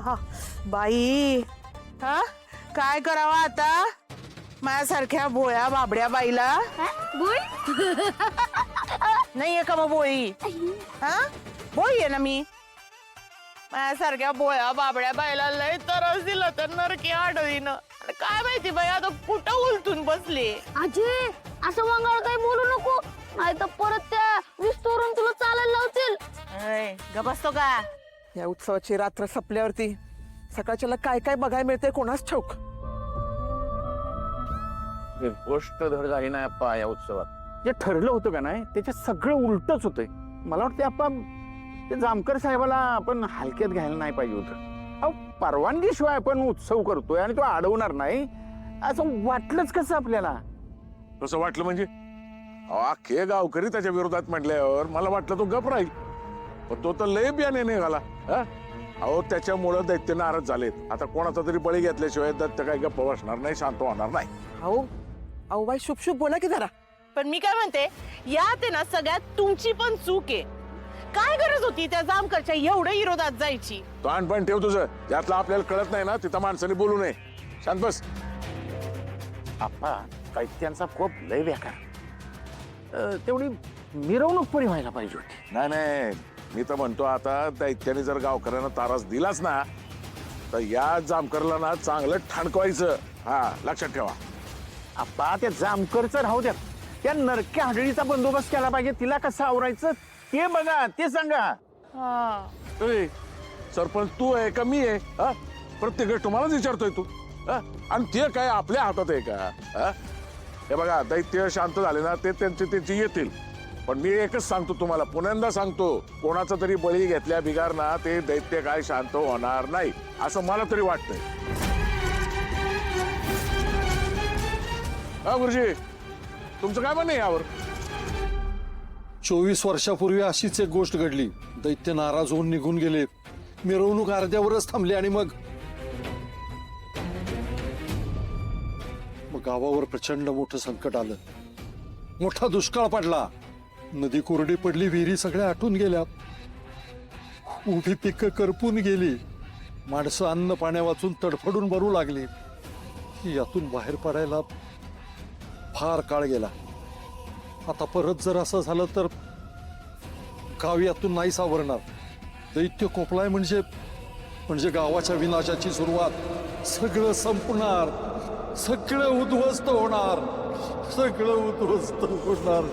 हा बाई, हा काय करावं आता माझ्यासारख्या भोळ्या बाबड्या बाईला? नाहीये का मग बोळी? हा बोळी आहे ना मी. माझ्यासारख्या भोळ्या बाबड्या बाईला लय तरस दिलं तर नरकी आडवीनं. काय माहिती बाई आता कुठं उलटून बसले. अजय असं मंगळ काही बोलू नको, नाही तर परत त्या विस्तरून तुला चालायला लावतील. ग बसतो का? या उत्सवाची रात्र संपल्यावरती सकाळच्याला काय काय बघायला मिळते कोणाच ठाऊक. गोष्ट धड झाली नाही अप्पा या उत्सवात. जे ठरलं होतं का नाही त्याच्यात सगळं उलटच होतंय. मला वाटतं अप्पा ते जामकर साहेबाला आपण हलक्यात घ्यायला नाही पाहिजे होतं. अहो परवानगीशिवाय आपण उत्सव करतोय आणि तो अडवणार नाही असं वाटलंच कसं आपल्याला? तसं वाटलं म्हणजे अख्खे गावकरी त्याच्या विरोधात म्हटल्यावर मला वाटलं तो गप राहील, पण तो तर लय बियाणे निघाला. अहो त्याच्यामुळं दैत्य नाराज झालेत. आता कोणाचा तरी बळी घेतल्याशिवाय दैत्य काही गप्प बसणार नाही, शांत होणार नाही. अहो अहो बाई शुभ शुभ बोला की जरा. पण मी काय म्हणते, यात आहे ना सगळ्यात तुमची पण चूक आहे. काय गरज होती त्या जामकरच्या एवढ्या विरोधात जायची? तो पण ठेव तुझं, ज्यातलं आपल्याला कळत नाही ना तिथं माणसाने बोलू नये. शांत बस. अप्पा दैत्यांचा कोप लय बेकार. तेवढी मिरवणूक परी व्हायला पाहिजे होती. नाही नाही, मी तर म्हणतो आता दैत्याने जर गावकऱ्यांना तारास दिलाच ना तर या जामकरला ना चांगलं ठणकवायचं. हा लक्षात ठेवा. अप्पा त्या जामकरचं राहू द्या, त्या नरक्या हाडळीचा बंदोबस्त केला पाहिजे. तिला कसं आवरायचं ते बघा, ते सांगा. ए, सरपंच तू आहे का मी आहे? प्रत्येक गोष्ट तुम्हालाच विचारतोय तू. आणि ते काय आपल्या हातात आहे का? हे बघा दैत्य शांत झाले ना ते त्यांची येतील, पण मी एकच सांगतो तुम्हाला, पुण्यांदा सांगतो, कोणाचा तरी बळी घेतल्या बिगार ना ते दैत्य काय शांत होणार नाही असं मला तरी वाटतंय. गुरुजी तुमचं काय म्हणणं यावर? 24 वर्षापूर्वी अशीच एक गोष्ट घडली. दैत्य नाराज होऊन निघून गेले. मिरवणूक अर्ध्यावरच थांबली आणि मग गावावर प्रचंड मोठं संकट आलं. मोठा दुष्काळ पडला. नदी कोरडी पडली, विहिरी सगळ्या आटून गेल्या, उभी पिकं करपून गेली. माणसं अन्न पाण्या वाचून तडफडून मरू लागली. यातून बाहेर पडायला फार काळ गेला. आता परत जर असं झालं तर गाव यातून नाही सावरणार. दैत्य कोपलाय म्हणजे गावाच्या विनाशाची सुरुवात. सगळं संपणार, सगळं उद्ध्वस्त होणार, सगळं उद्ध्वस्त होणार.